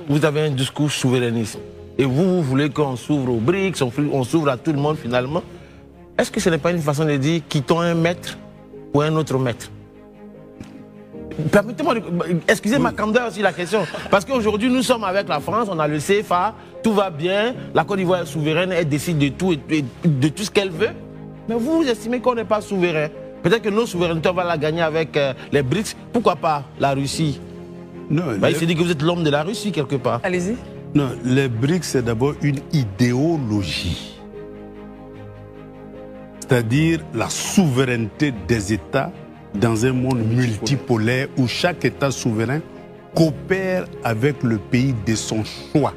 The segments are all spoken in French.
vous avez un discours souverainiste et vous voulez qu'on s'ouvre aux BRICS, on s'ouvre à tout le monde finalement. Est-ce que ce n'est pas une façon de dire quittons un maître pour un autre maître? Permettez-moi de... Excusez ma candeur aussi la question. Parce qu'aujourd'hui, nous sommes avec la France, on a le CFA, tout va bien, la Côte d'Ivoire est souveraine, elle décide de tout et de tout ce qu'elle veut. Mais vous estimez qu'on n'est pas souverain. Peut-être que nos souverainetés, on va la gagner avec les BRICS. Pourquoi pas la Russie? Non, il s'est dit que vous êtes l'homme de la Russie quelque part. Allez-y. Non, les BRICS, c'est d'abord une idéologie. C'est-à-dire la souveraineté des États dans un monde multipolaire où chaque État souverain coopère avec le pays de son choix,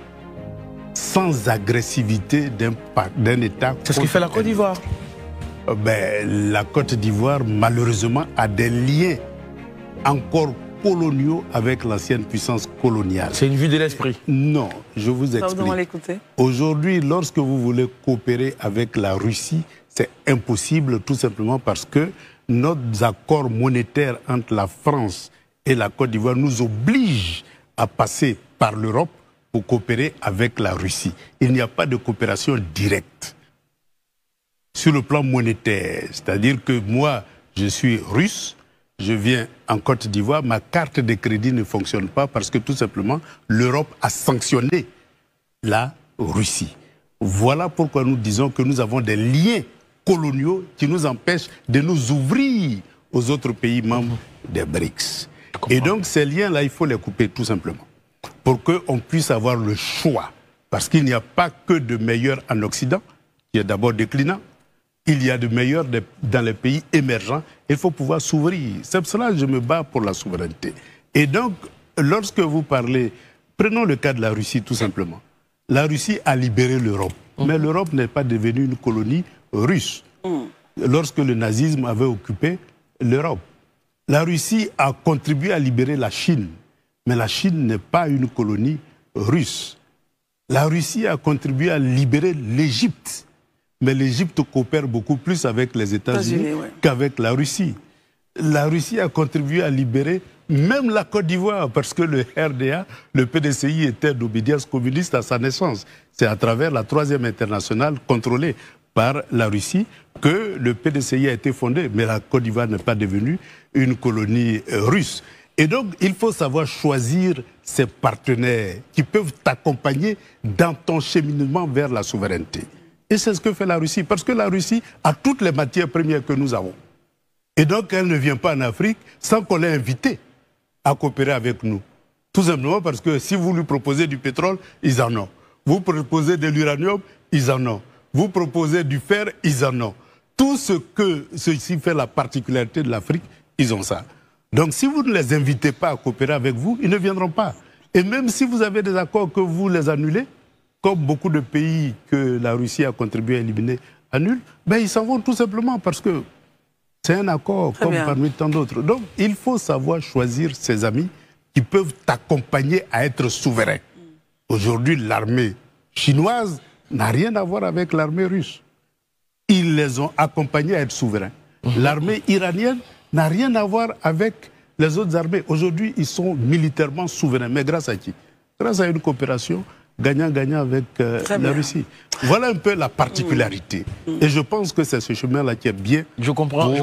sans agressivité d'un État. C'est ce que fait la Côte d'Ivoire. La Côte d'Ivoire, malheureusement, a des liens encore coloniaux avec l'ancienne puissance coloniale. C'est une vue de l'esprit. Non, je vous explique. Aujourd'hui, lorsque vous voulez coopérer avec la Russie, c'est impossible tout simplement parce que nos accords monétaires entre la France et la Côte d'Ivoire nous obligent à passer par l'Europe pour coopérer avec la Russie. Il n'y a pas de coopération directe. Sur le plan monétaire, c'est-à-dire que moi, je suis russe, je viens en Côte d'Ivoire, ma carte de crédit ne fonctionne pas parce que tout simplement, l'Europe a sanctionné la Russie. Voilà pourquoi nous disons que nous avons des liens coloniaux qui nous empêchent de nous ouvrir aux autres pays membres des BRICS. Et donc ces liens-là, il faut les couper tout simplement pour qu'on puisse avoir le choix. Parce qu'il n'y a pas que de meilleurs en Occident, qui est d'abord déclinant. Il y a de meilleurs dans les pays émergents. Il faut pouvoir s'ouvrir. C'est pour cela que je me bats pour la souveraineté. Et donc, lorsque vous parlez, prenons le cas de la Russie tout simplement. La Russie a libéré l'Europe. Mais l'Europe n'est pas devenue une colonie russe. Lorsque le nazisme avait occupé l'Europe. La Russie a contribué à libérer la Chine. Mais la Chine n'est pas une colonie russe. La Russie a contribué à libérer l'Égypte. Mais l'Égypte coopère beaucoup plus avec les États-Unis qu'avec la Russie. La Russie a contribué à libérer même la Côte d'Ivoire, parce que le RDA, le PDCI, était d'obédience communiste à sa naissance. C'est à travers la Troisième Internationale contrôlée par la Russie que le PDCI a été fondé. Mais la Côte d'Ivoire n'est pas devenue une colonie russe. Et donc, il faut savoir choisir ses partenaires qui peuvent t'accompagner dans ton cheminement vers la souveraineté. Et c'est ce que fait la Russie, parce que la Russie a toutes les matières premières que nous avons. Et donc, elle ne vient pas en Afrique sans qu'on l'ait invitée à coopérer avec nous. Tout simplement parce que si vous lui proposez du pétrole, ils en ont. Vous proposez de l'uranium, ils en ont. Vous proposez du fer, ils en ont. Tout ce que ceci fait la particularité de l'Afrique, ils ont ça. Donc, si vous ne les invitez pas à coopérer avec vous, ils ne viendront pas. Et même si vous avez des accords que vous les annulez, comme beaucoup de pays que la Russie a contribué à éliminer annulent, ben ils s'en vont tout simplement parce que c'est un accord comme parmi tant d'autres. Donc, il faut savoir choisir ses amis qui peuvent t'accompagner à être souverain. Aujourd'hui, l'armée chinoise n'a rien à voir avec l'armée russe. Ils les ont accompagnés à être souverains. L'armée iranienne n'a rien à voir avec les autres armées. Aujourd'hui, ils sont militairement souverains. Mais grâce à qui? Grâce à une coopération gagnant-gagnant avec la Russie. Voilà un peu la particularité. Et je pense que c'est ce chemin-là qui est bien. Je comprends mieux.